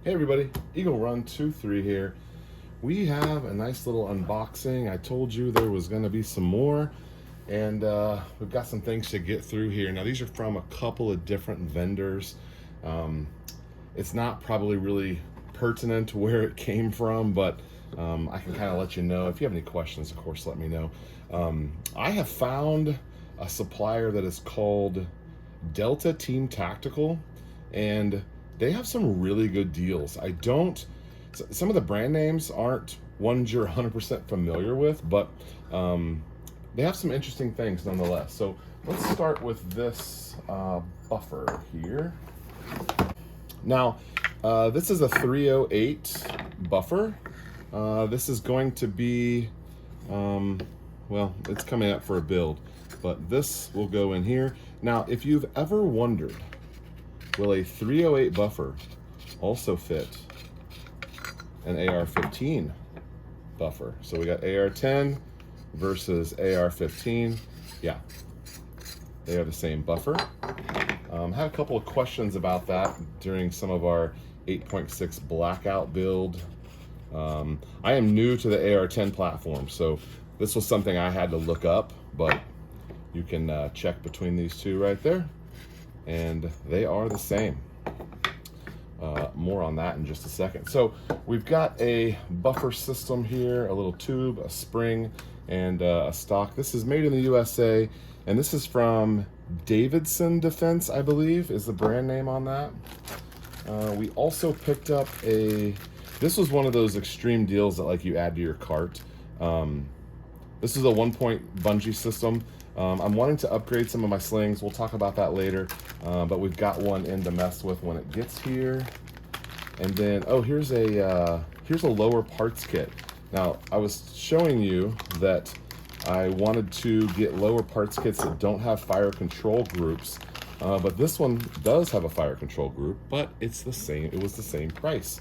Hey everybody, Eagle Run 23 here. We have a nice little unboxing. I told you there was going to be some more, and we've got some things to get through here. Now these are from a couple of different vendors. Um, it's not probably really pertinent to where it came from, but I can kind of let you know. If you have any questions, of course, let me know. I have found a supplier that is called Delta Team Tactical, and they have some really good deals. Some of the brand names aren't ones you're 100% familiar with, but they have some interesting things nonetheless. So let's start with this buffer here. Now, this is a 308 buffer. This is going to be, well, it's coming up for a build, but this will go in here. Now, if you've ever wondered, will a 308 buffer also fit an AR-15 buffer? So we got AR-10 versus AR-15. Yeah, they are the same buffer. Had a couple of questions about that during some of our 8.6 blackout build. I am new to the AR-10 platform, so this was something I had to look up, but you can check between these two right there, and they are the same. More on that in just a second. So we've got a buffer system here, a little tube, a spring, and a stock. This is made in the USA, and this is from Davidson Defense, I believe, is the brand name on that. We also picked up this was one of those extreme deals that like you add to your cart. This is a 1-point bungee system. I'm wanting to upgrade some of my slings. We'll talk about that later, but we've got one in to mess with when it gets here. And then, oh, here's a lower parts kit. Now, I was showing you that I wanted to get lower parts kits that don't have fire control groups, but this one does have a fire control group, but it's the same. It was the same price.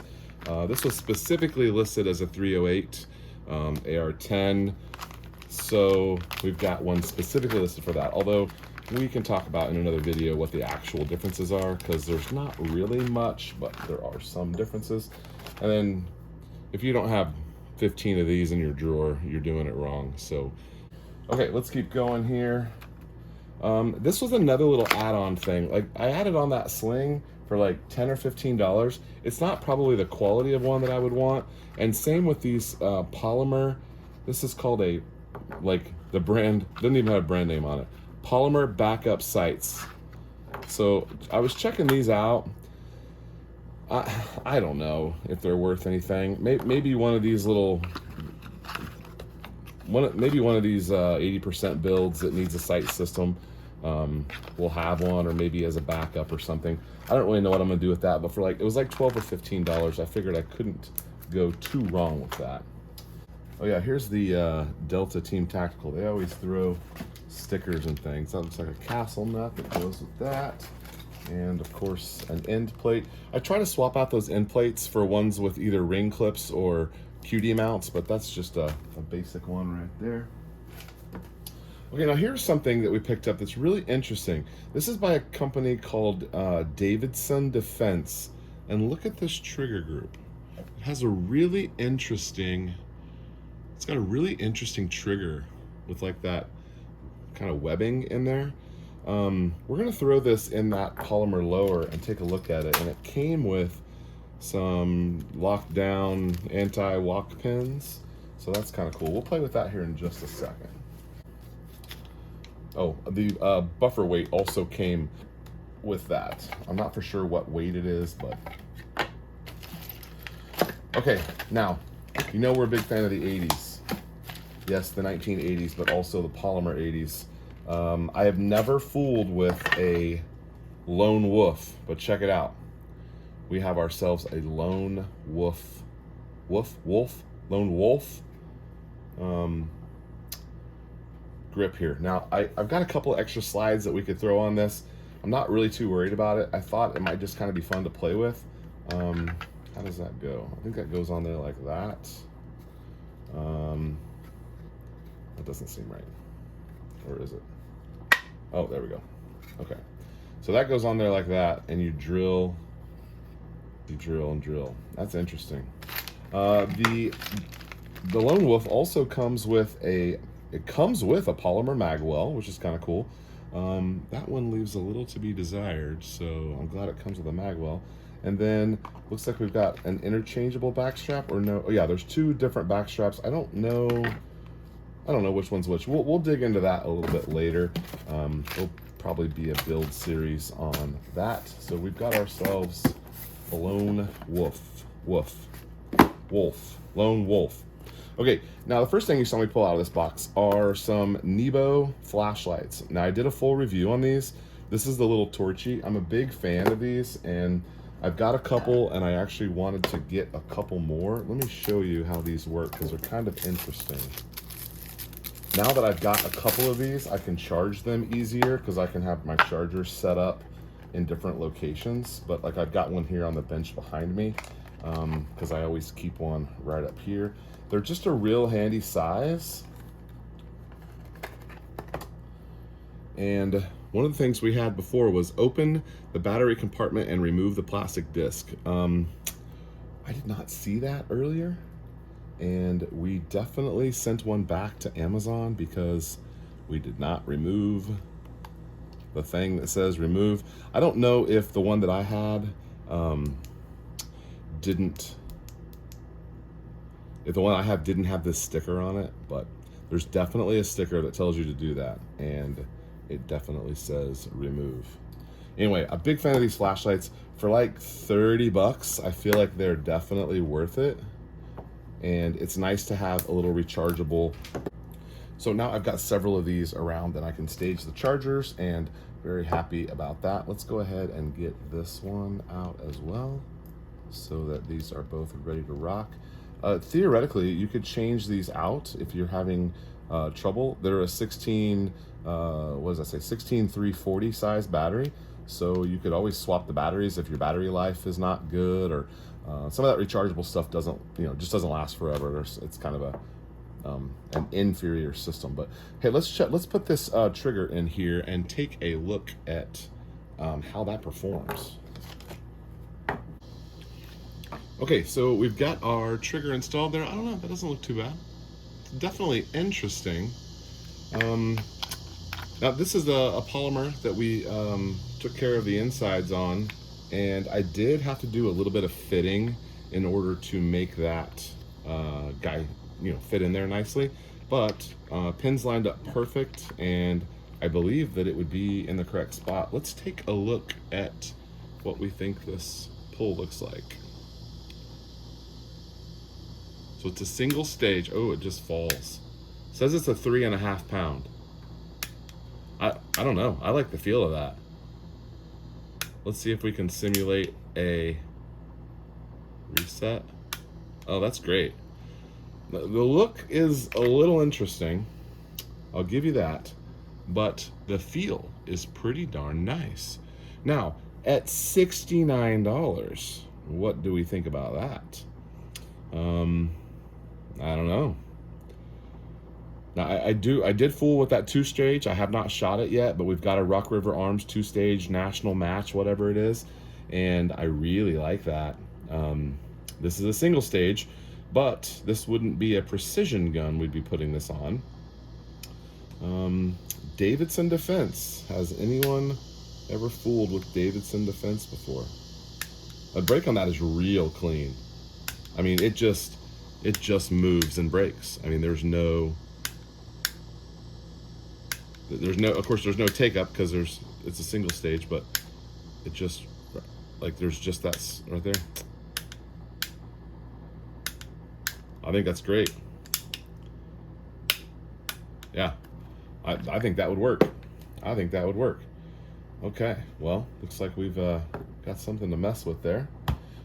This was specifically listed as a 308 AR-10. So we've got one specifically listed for that, although we can talk about in another video what the actual differences are, because there's not really much, but there are some differences. And then if you don't have 15 of these in your drawer, you're doing it wrong. So, okay, let's keep going here. This was another little add-on thing. Like, I added on that sling for like $10 or $15. It's not probably the quality of one that I would want. And same with these polymer. This is called the brand doesn't even have a brand name on it. Polymer backup sights. So I was checking these out. I don't know if they're worth anything. Maybe one of these 80% builds that needs a sight system will have one, or maybe as a backup or something. I don't really know what I'm gonna do with that, but for it was like $12 or $15. I figured I couldn't go too wrong with that. Oh yeah, here's the Delta Team Tactical. They always throw stickers and things. That looks like a castle nut that goes with that. And of course, an end plate. I try to swap out those end plates for ones with either ring clips or QD mounts, but that's just a basic one right there. Okay, now here's something that we picked up that's really interesting. This is by a company called Davidson Defense. And look at this trigger group. It has a really interesting... It's got a really interesting trigger with like that kind of webbing in there. We're gonna throw this in that polymer lower and take a look at it. And it came with some lockdown anti-walk pins. So that's kind of cool. We'll play with that here in just a second. Oh, the buffer weight also came with that. I'm not for sure what weight it is, but. Okay, now, you know we're a big fan of the 80s. Yes, the 1980s, but also the polymer 80s. I have never fooled with a lone wolf, but check it out. We have ourselves a lone wolf, lone wolf grip here. Now, I've got a couple of extra slides that we could throw on this. I'm not really too worried about it. I thought it might just kind of be fun to play with. How does that go? I think that goes on there like that. That doesn't seem right. Or is it? Oh, there we go. Okay. So that goes on there like that, and you drill You drill and drill. That's interesting. The Lone Wolf also comes with a polymer magwell, which is kind of cool. That one leaves a little to be desired, so I'm glad it comes with a magwell. And then looks like we've got an interchangeable backstrap, or no? Oh yeah, there's two different backstraps. I don't know which one's which. We'll dig into that a little bit later. There'll probably be a build series on that. So we've got ourselves a Lone Wolf. Lone Wolf. Okay, now the first thing you saw me pull out of this box are some Nebo flashlights. Now I did a full review on these. This is the little torchy. I'm a big fan of these, and I've got a couple, and I actually wanted to get a couple more. Let me show you how these work, because they're kind of interesting. Now that I've got a couple of these, I can charge them easier because I can have my chargers set up in different locations. But like I've got one here on the bench behind me because I always keep one right up here. They're just a real handy size. And one of the things we had before was open the battery compartment and remove the plastic disc. I did not see that earlier. And we definitely sent one back to Amazon because we did not remove the thing that says remove. I don't know if the one that I had didn't have this sticker on it, but there's definitely a sticker that tells you to do that, and it definitely says remove. Anyway, a big fan of these flashlights. For like 30 bucks, I feel like they're definitely worth it. And it's nice to have a little rechargeable. So now I've got several of these around that I can stage the chargers, and very happy about that. Let's go ahead and get this one out as well so that these are both ready to rock. Theoretically, you could change these out if you're having trouble. They're a 16 340 size battery. So you could always swap the batteries if your battery life is not good, or some of that rechargeable stuff just doesn't last forever. It's kind of an inferior system. But hey, let's put this trigger in here and take a look at how that performs. Okay, so we've got our trigger installed there. I don't know, that doesn't look too bad. It's definitely interesting. Now this is a polymer that we took care of the insides on, and I did have to do a little bit of fitting in order to make that guy fit in there nicely, but pins lined up perfect, and I believe that it would be in the correct spot. Let's take a look at what we think this pull looks like. So it's a single stage. Oh, it just falls. It says it's a 3.5 pound. I don't know. I like the feel of that. Let's see if we can simulate a reset. Oh, that's great. The look is a little interesting. I'll give you that. But the feel is pretty darn nice. Now, at $69, what do we think about that? I don't know. Now, I did fool with that 2-stage. I have not shot it yet, but we've got a Rock River Arms 2-stage national match, whatever it is, and I really like that. This is a single stage, but this wouldn't be a precision gun we'd be putting this on. Davidson Defense. Has anyone ever fooled with Davidson Defense before? The brake on that is real clean. I mean, it just moves and brakes. I mean, there's no, of course, there's no take up because it's a single stage, but it just, like, there's just that right there. I think that's great. Yeah, I think that would work. I think that would work. Okay, well, looks like we've got something to mess with there.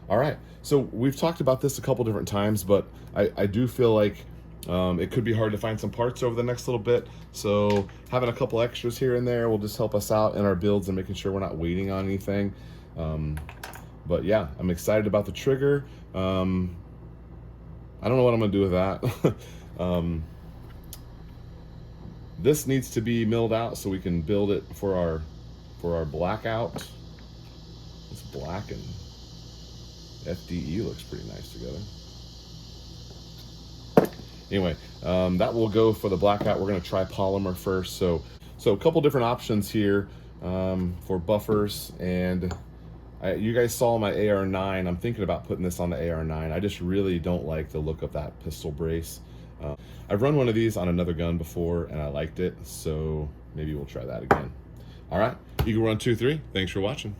All right, so we've talked about this a couple different times, but I do feel like it could be hard to find some parts over the next little bit. So having a couple extras here and there will just help us out in our builds and making sure we're not waiting on anything. But yeah, I'm excited about the trigger. I don't know what I'm gonna do with that. This needs to be milled out so we can build it for our blackout. It's blackened. FDE looks pretty nice together. Anyway, that will go for the blackout. We're going to try polymer first. So a couple different options here for buffers. And you guys saw my AR9. I'm thinking about putting this on the AR9. I just really don't like the look of that pistol brace. I've run one of these on another gun before and I liked it, so maybe we'll try that again. All right, Eagle Run 2-3, thanks for watching.